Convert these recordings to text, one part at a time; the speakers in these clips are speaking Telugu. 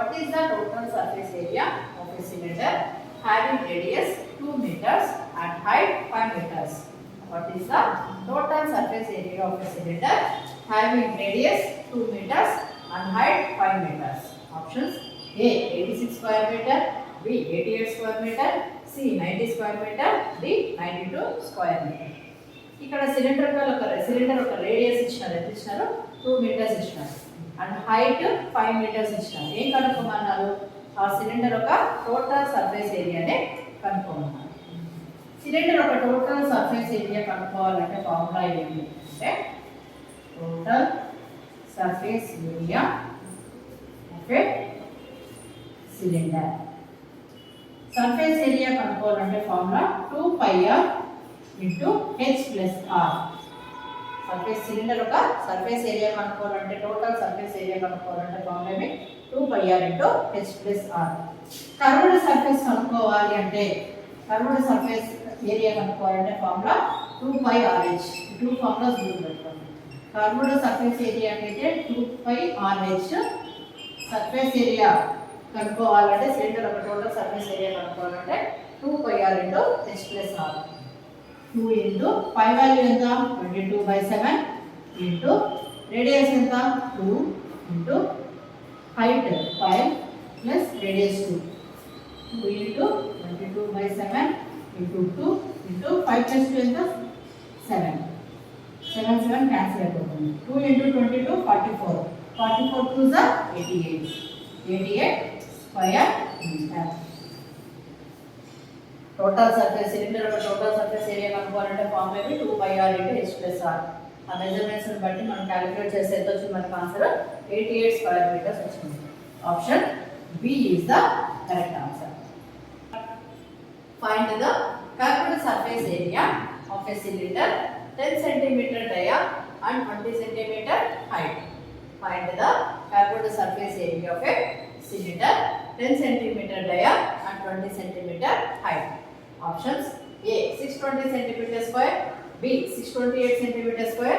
What is the total surface area of a cylinder having radius 2 meters and height 5 meters? What is the total surface area of a cylinder having radius 2 meters and height 5 meters? Options: A 86 square meter, B 88 square meter, C 90 square meter, D 92 square meter. ఇక్కడ సిలిండర్ ఒక రేడియస్ ఇచ్చినారు, ఎంత ఇచ్చినారు? 2 మీటర్స్ ఇచ్చినారు అండ్ హైట్ 5 మీటర్స్ ఇచ్చినారు. ఏం కనుక్కోమన్నారు? ఆ సిలిండర్ ఒక టోటల్ సర్ఫేస్ ఏరియానే కనుక్కోమన్నారు. సిలిండర్ ఒక టోటల్ సర్ఫేస్ ఏరియా కనుక్కోవాలంటే ఫార్ములా ఏంటి అంటే total surface area of a cylinder. Surface area కనుక్కోవాలంటే formula 2πr into H plus R. Surface cylinder ఒక సర్ఫేస్ ఏరియా కనుక్కోవాలంటే టోటల్ సర్ఫేస్ ఏరియా కనుక్కోవాలంటే formula 2πr into H plus R. Curved surface కనుక్కోవాలి అంటే కర్వ్డ్ సర్ఫేస్ ఏరియా కనుక్కోవాలంటే ఫార్ములా 2πrh. టూ ఫార్ములాస్ గుర్తుపెట్టుకోండి. కర్వ్డ్ సర్ఫేస్ ఏరియా అయితే 2πrh. సర్ఫేస్ ఏరియా కనుక్కోవాలంటే సిలిండర్ ఒక టోటల్ సర్ఫేస్ ఏరియా కనుక్కోవాలంటే 2πr into H plus R. 2 into pi value ఎంత? 22/7 ఇంటూ రేడియస్ ఎంత? 2 into height 5 plus radius 2. 2 into 22/7 into 2 into 5 plus 2 ఎంత? 7. 7 క్యాన్సిల్ అయిపోతుంది. 2 into 22 44. 44 2 is 88. 88 square metre. Total surface cylinder ఒక టోటల్ సర్ఫేస్ ఏరియా కనుక్కోవాలంటే formula 2πr into H plus R. ఆ మెజర్మెంట్స్ని బట్టి మనం క్యాలిక్యులేట్ చేస్తే ఎంత వచ్చింది మనకు ఆన్సర్? 88 స్క్వేర్ మీటర్స్ వచ్చింది. Option B is the correct answer. Find the curved surface area of a cylinder 10 cm dia and 20 cm height. Find the curved surface area of a cylinder 10 cm dia and 20 cm height. Options: A 620 cm square, B 628 cm square,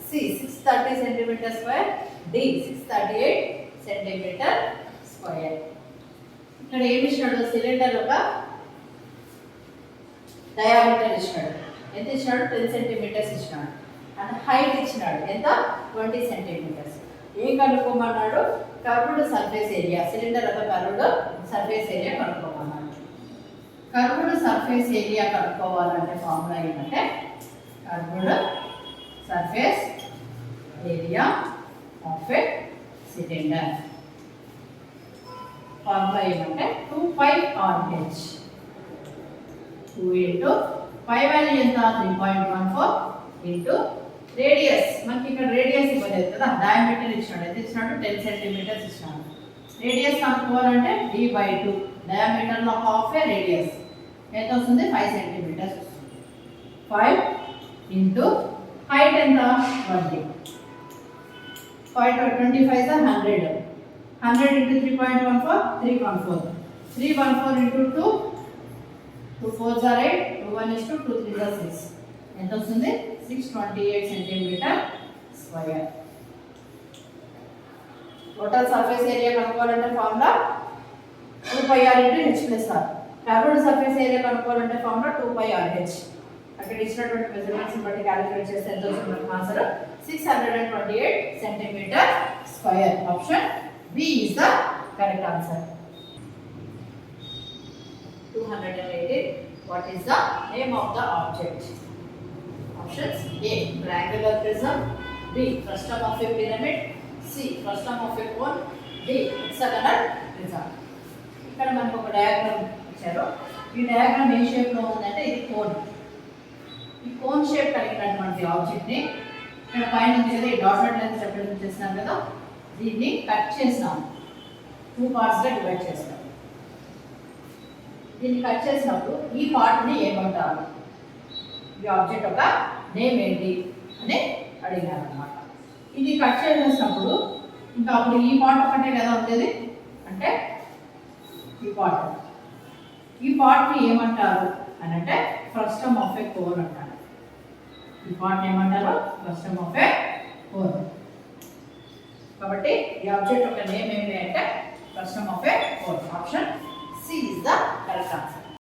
C 630 cm square, D 638 cm square. ఇక్కడ ఏమి ఇచ్చినాడు? సిలిండర్ ఒక డయామీటర్ ఇచ్చినాడు. ఎంత ఇచ్చినాడు? 10 సెంటీమీటర్స్ ఇచ్చినాడు అండ్ హైట్ ఇచ్చినాడు ఎంత? 20 సెంటీమీటర్స్. ఏం కనుక్కోమన్నాడు? Curved surface area. సిలిండర్ ఒక కర్వ్డ్ సర్ఫేస్ ఏరియా కనుక్కోమన్నాడు. కర్వ్డ్ సర్ఫేస్ ఏరియా కనుక్కోవాలంటే ఫార్ములా ఏంటంటే curved surface area of a cylinder. Formula ఏమంటే 2πrh. 2 ఇంటూ పై వాల్యూ ఎంత? 3.14 ఇంటూ రేడియస్. మనకి ఇక్కడ రేడియస్ ఇవ్వలేదు కదా, డయామీటర్ ఇచ్చినాడు. ఎంత ఇచ్చినాడు? 10 సెంటీమీటర్స్ ఇచ్చినాడు. రేడియస్ కనుక్కోవాలంటే d/2. డయామీటర్లో హాఫ్ ఏ రేడియస్ ఎంత వస్తుంది? 5 సెంటీమీటర్స్ వస్తుంది. 5 ఇంటూ హైట్ ఎంత? 20. 25 is 100. 100 into 3.14 314. 314 into 2 2 4s are 8. 2 1 is 2. 2 3s are 6. ఎంత వస్తుంది? 628 centimetre square. Total surface area కనుక్కోవాలంటే formula 2πr into H plus R. Curved surface area కనుక్కోవాలంటే ఫార్ములా 2πrh. అక్కడ ఇచ్చినటువంటి మెజర్మెంట్స్ బట్టి క్యాలిక్యులేట్ చేస్తే ఎంత వస్తుంది మనకు answer? 628 centimetre square. Option B is the correct answer. 218. What is the name of the object? Options: A triangular prism, B frustum of a pyramid, C frustum of a cone, D hexagonal prism. ఇక్కడ మనకు ఒక డయాగ్రామ్ ఇచ్చారు. ఈ డయాగ్రామ్ ఏ షేప్ లో ఉందంటే ఇది కోన్. ఈ కోన్ షేప్ కలిగినటువంటి ఆబ్జెక్ట్ ని ఇక్కడ పైన ఉంది కదా, ఈ డాటెడ్ లైన్స్ రిప్రజెంట్ చేస్తున్నాం కదా, దీన్ని కట్ చేస్తాం. 2 పార్ట్స్ గా డివైడ్ చేస్తాం. దీన్ని కట్ చేసినప్పుడు ఈ పార్ట్ని ఏమంటారు? ఈ ఆబ్జెక్ట్ ఒక నేమ్ ఏంటి అని అడిగారు అన్నమాట. ఇది కట్ చేసినప్పుడు ఇంకా అప్పుడు ఈ పార్ట్ ఒకటే కదా ఉండేది అంటే ఈ పార్ట్ని ఏమంటారు అని అంటే ఫ్రస్టమ్ ఆఫ్ ఏ కోన్ అంటారు. ఈ పార్ట్ని ఏమంటారు? Frustum of A cone. కాబట్టి ఈ ఆబ్జెక్ట్ యొక్క నేమ్ ఏంటి అంటే ఫ్రస్టమ్ ఆఫ్ option